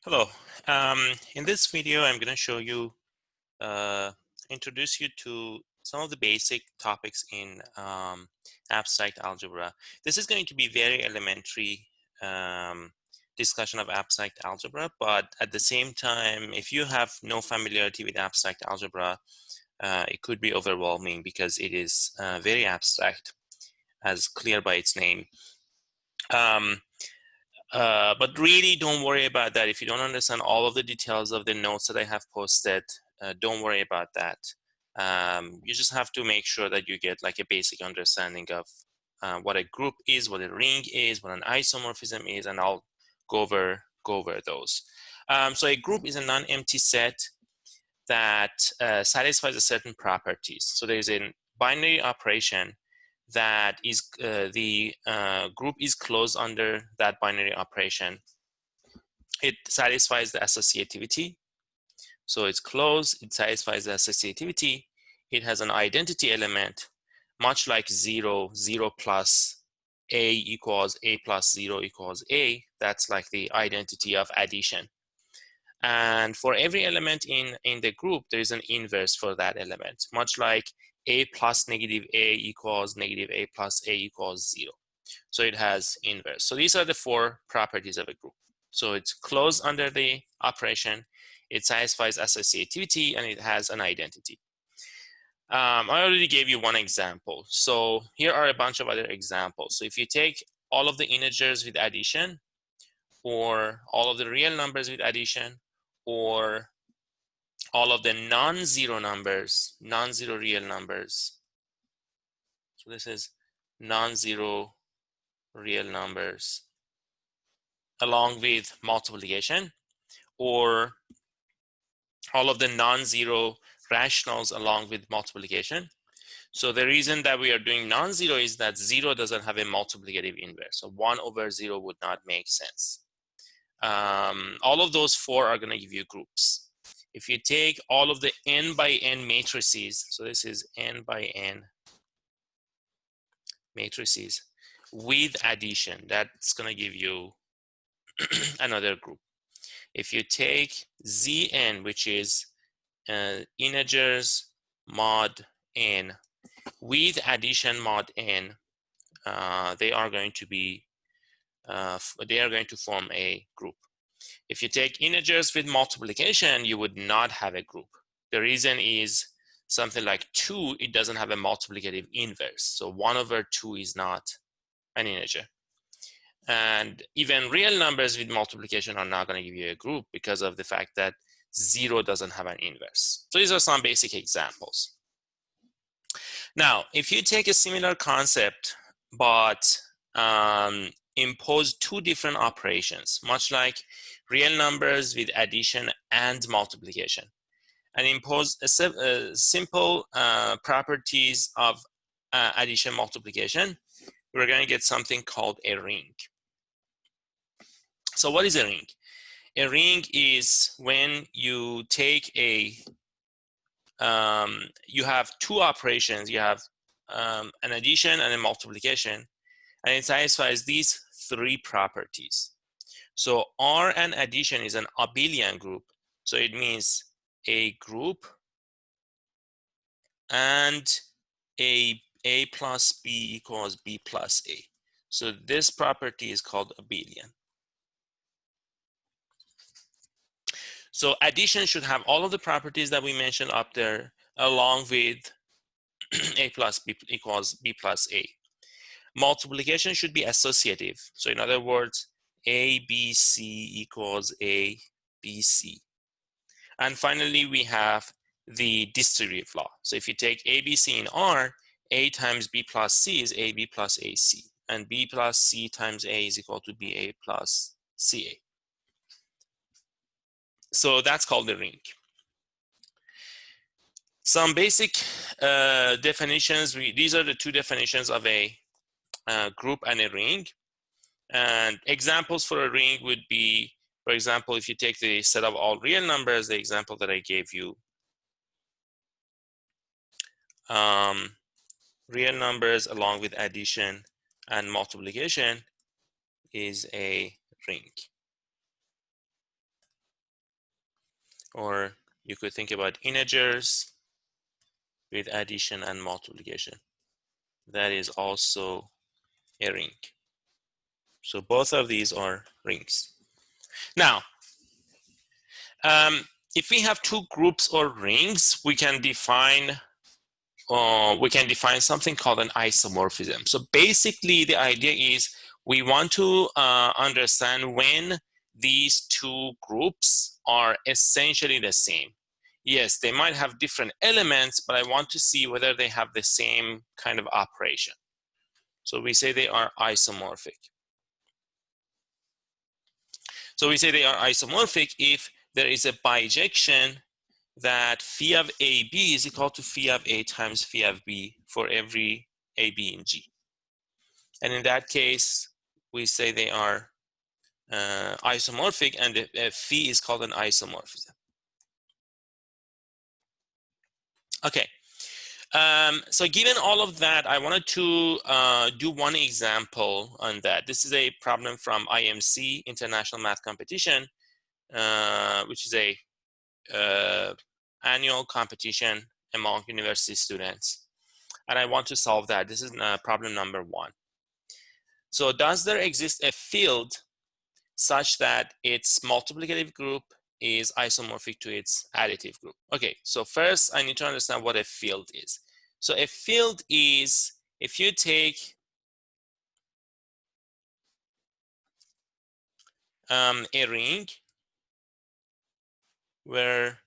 Hello. In this video, I'm going to show you, introduce you to some of the basic topics in abstract algebra. This is going to be very elementary discussion of abstract algebra, but at the same time, if you have no familiarity with abstract algebra, it could be overwhelming because it is very abstract, as clear by its name. But really don't worry about that. If you don't understand all of the details of the notes that I have posted, don't worry about that. You just have to make sure that you get like a basic understanding of what a group is, what a ring is, what an isomorphism is, and I'll go over those. So a group is a non-empty set that satisfies a certain properties. So there's a binary operation that is the group is closed under that binary operation. It satisfies the associativity. So it's closed, it satisfies the associativity. It has an identity element, much like 0 plus a equals a plus 0 equals a. That's like the identity of addition. And for every element in the group, there is an inverse for that element, much like a plus negative a equals negative a plus a equals 0. So it has inverse. So these are the four properties of a group. So it's closed under the operation, it satisfies associativity, and it has an identity. I already gave you one example. So here are a bunch of other examples. So if you take all of the integers with addition, or all of the real numbers with addition, or all of the non-zero numbers, non-zero real numbers. So this is non-zero real numbers along with multiplication, or all of the non-zero rationals along with multiplication. So the reason that we are doing non-zero is that 0 doesn't have a multiplicative inverse. So 1 over 0 would not make sense. All of those four are going to give you groups. If you take all of the n by n matrices, so this is n by n matrices with addition, that's going to give you another group. If you take Zn, which is integers mod n with addition mod n, they are going to form a group. If you take integers with multiplication, you would not have a group. The reason is something like 2, it doesn't have a multiplicative inverse. So 1 over 2 is not an integer. And even real numbers with multiplication are not going to give you a group because of the fact that 0 doesn't have an inverse. So these are some basic examples. Now, if you take a similar concept, but impose two different operations, much like real numbers with addition and multiplication, and impose a simple properties of addition multiplication, we're going to get something called a ring. So what is a ring? A ring is when you take a, you have two operations, you have an addition and a multiplication, and it satisfies these three properties. So R and addition is an abelian group. So it means a group and a plus b equals b plus a. So this property is called abelian. So addition should have all of the properties that we mentioned up there, along with a plus b equals b plus a. Multiplication should be associative. So in other words, a b c equals a b c. And finally, we have the distributive law. So if you take a b c in R, a times b plus c is ab plus ac, and b plus c times a is equal to ba plus ca. So that's called the ring. Some basic definitions. These are the two definitions of a group and a ring. And examples for a ring would be, for example, if you take the set of all real numbers, the example that I gave you, real numbers along with addition and multiplication is a ring. Or you could think about integers with addition and multiplication. That is also a ring. So both of these are rings. Now, if we have two groups or rings, we can define something called an isomorphism. So basically, the idea is we want to understand when these two groups are essentially the same. Yes, they might have different elements, but I want to see whether they have the same kind of operation. So we say they are isomorphic. So we say they are isomorphic if there is a bijection that phi of AB is equal to phi of A times phi of B for every AB in G. And in that case, we say they are isomorphic, and the phi is called an isomorphism. Okay. So given all of that, I wanted to do one example on that. This is a problem from IMC, International Math Competition, which is a annual competition among university students. And I want to solve that. This is problem number 1. So does there exist a field such that its multiplicative group is isomorphic to its additive group? Okay, so first I need to understand what a field is. So a field is if you take a ring where,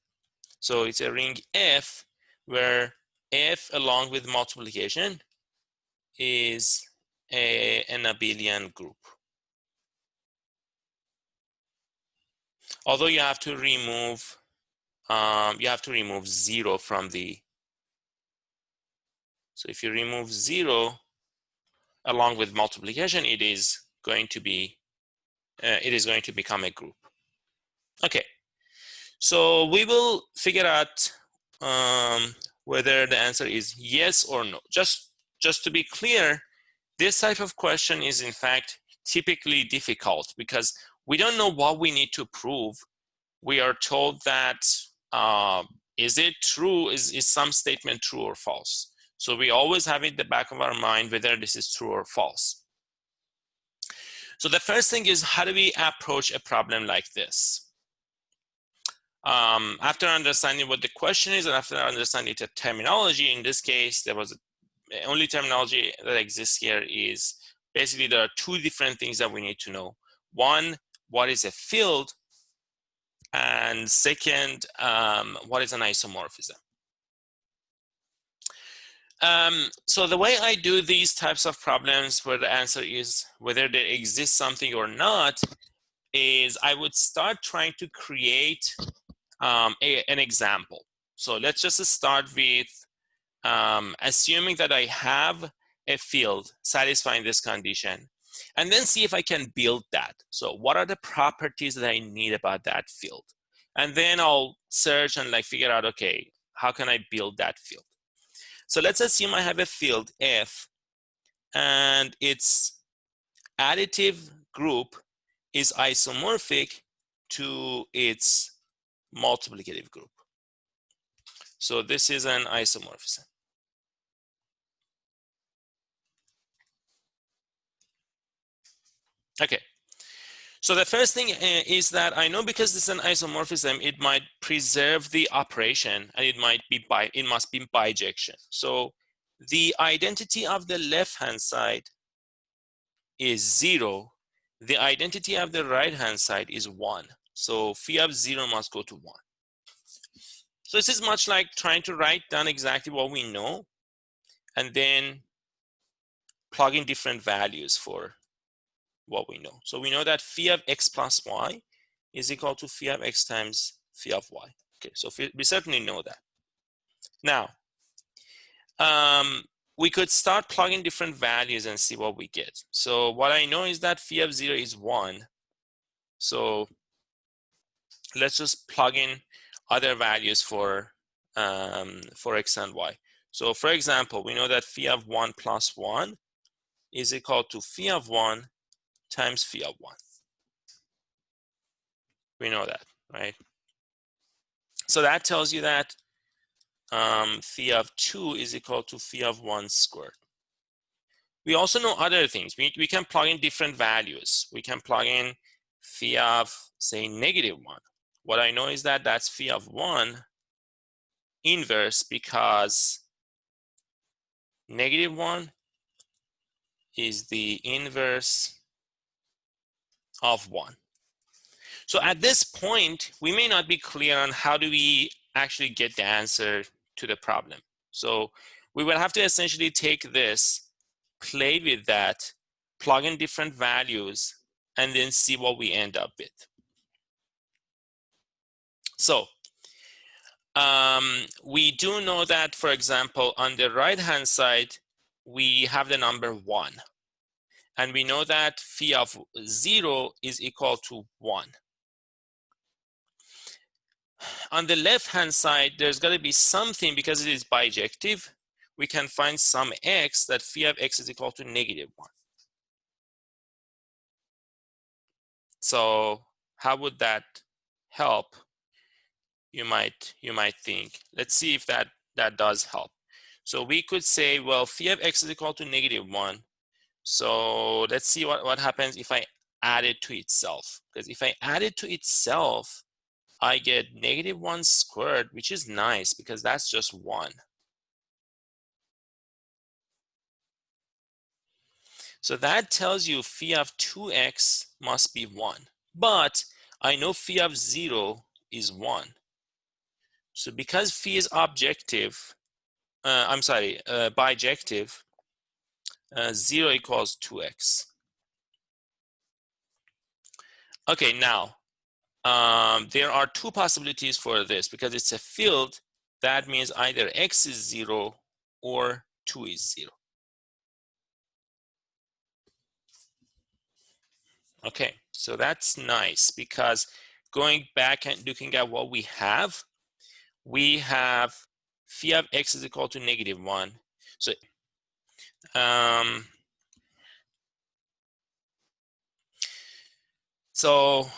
so it's a ring F where F along with multiplication is an abelian group. Although you have to remove 0 from the, so if you remove 0 along with multiplication, it is going to become a group. Okay, so we will figure out whether the answer is yes or no. Just to be clear, this type of question is in fact typically difficult because we don't know what we need to prove. We are told that is it true, is some statement true or false? So we always have in the back of our mind whether this is true or false. So the first thing is, how do we approach a problem like this? After understanding what the question is and after understanding the terminology, in this case, there was the only terminology that exists here is basically there are two different things that we need to know. One, what is a field? And second, what is an isomorphism? So the way I do these types of problems where the answer is whether there exists something or not is I would start trying to create an example. So let's just start with assuming that I have a field satisfying this condition, and then see if I can build that. So what are the properties that I need about that field? And then I'll search and figure out, okay, how can I build that field? So let's assume I have a field F and its additive group is isomorphic to its multiplicative group. So this is an isomorphism. Okay. So the first thing is that I know because this is an isomorphism, it might preserve the operation and it must be bijection. So the identity of the left-hand side is 0. The identity of the right-hand side is 1. So phi of 0 must go to 1. So this is much like trying to write down exactly what we know and then plug in different values for what we know. So we know that phi of x plus y is equal to phi of x times phi of y. Okay, so we certainly know that. Now, we could start plugging different values and see what we get. So what I know is that phi of 0 is 1. So let's just plug in other values for x and y. So for example, we know that phi of 1 plus 1 is equal to phi of 1 times phi of 1. We know that, right? So that tells you that phi of 2 is equal to phi of 1 squared. We also know other things. We can plug in different values. We can plug in phi of, say, -1. What I know is that that's phi of 1 inverse, because -1 is the inverse of 1. So at this point, we may not be clear on how do we actually get the answer to the problem. So we will have to essentially take this, play with that, plug in different values, and then see what we end up with. So we do know that, for example, on the right-hand side, we have the number 1. And we know that phi of 0 is equal to 1. On the left-hand side, there's got to be something, because it is bijective, we can find some x that phi of x is equal to -1. So how would that help? You might think. Let's see if that does help. So we could say, well, phi of x is equal to -1. So let's see what happens if I add it to itself. Because if I add it to itself, I get -1 squared, which is nice because that's just 1. So that tells you phi of 2x must be 1. But I know phi of 0 is 1. So because phi is objective, bijective, 0 equals 2x. Okay, now, there are two possibilities for this. Because it's a field, that means either x is 0 or 2 is 0. Okay, so that's nice, because going back and looking at what we have phi of x is equal to -1. So so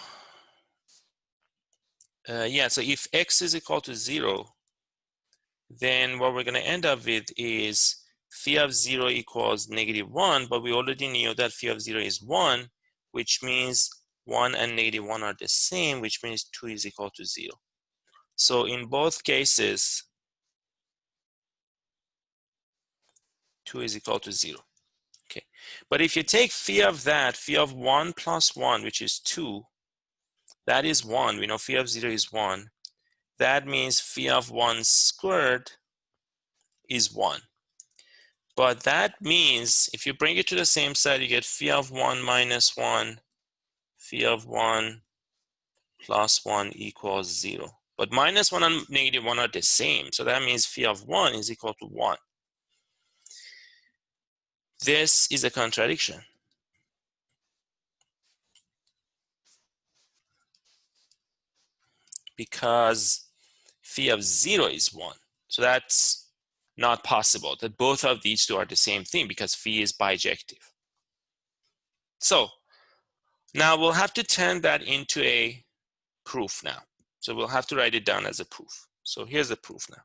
if x is equal to 0, then what we're going to end up with is phi of 0 equals -1, but we already knew that phi of 0 is 1, which means 1 and -1 are the same, which means 2 is equal to 0. So in both cases, 2 is equal to 0. Okay, but if you take phi of that, phi of 1 plus 1, which is 2, that is 1. We know phi of 0 is 1. That means phi of 1 squared is 1. But that means if you bring it to the same side, you get phi of 1 minus 1, phi of 1 plus 1 equals 0. But minus 1 and -1 are the same. So that means phi of 1 is equal to 1. This is a contradiction. Because phi of 0 is 1. So that's not possible, that both of these two are the same thing, because phi is bijective. So now we'll have to turn that into a proof now. So we'll have to write it down as a proof. So here's the proof now.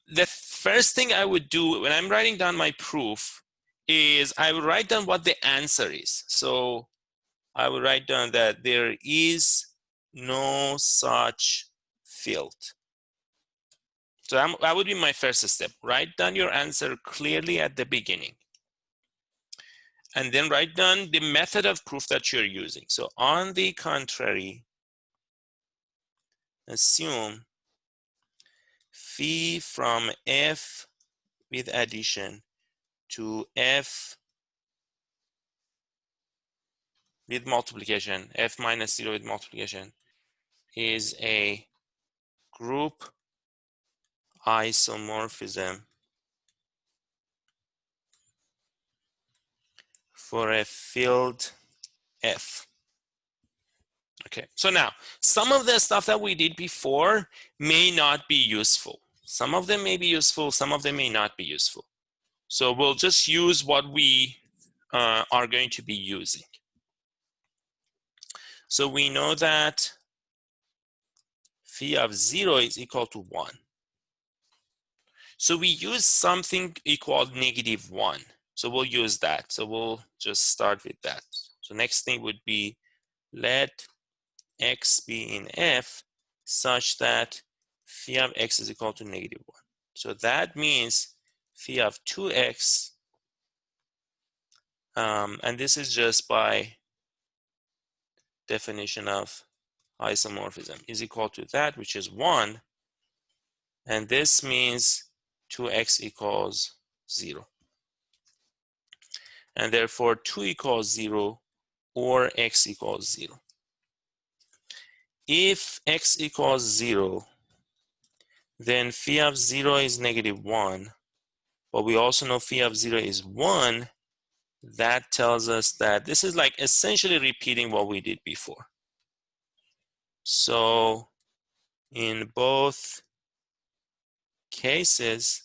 The first thing I would do when I'm writing down my proof is I would write down what the answer is. So I would write down that there is no such field. So that would be my first step. Write down your answer clearly at the beginning. And then write down the method of proof that you're using. So on the contrary, assume phi from f with addition to f with multiplication, f minus 0 with multiplication, is a group isomorphism for a field f. Okay, so now some of the stuff that we did before may not be useful. Some of them may be useful, some of them may not be useful. So we'll just use what we are going to be using. So we know that phi of 0 is equal to 1. So we use something equal -1. So we'll use that. So we'll just start with that. So next thing would be let x be in f such that phi of x is equal to -1. So that means phi of 2x, and this is just by definition of isomorphism, is equal to that, which is 1. And this means 2x equals 0. And therefore 2 equals 0 or x equals 0. If x equals 0, then phi of 0 is -1, but we also know phi of 0 is 1. That tells us that this is like essentially repeating what we did before. So in both cases,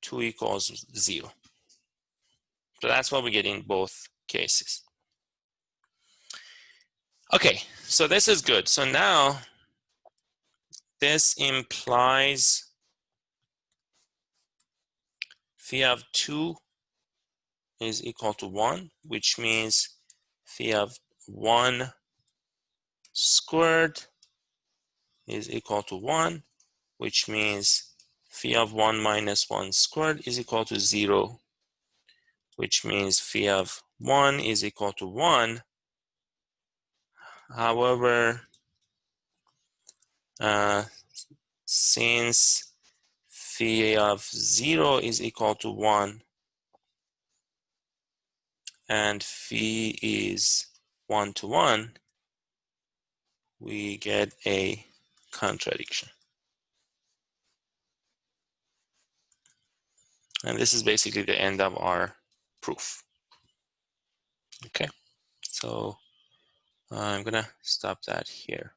2 equals 0. So that's what we get in both cases. Okay, so this is good. So now this implies phi of 2 is equal to 1, which means phi of 1 squared is equal to 1, which means phi of 1 minus 1 squared is equal to 0, which means phi of 1 is equal to 1. However, since phi of 0 is equal to 1 and phi is 1 to 1, we get a contradiction. And this is basically the end of our proof. Okay, so I'm gonna stop that here.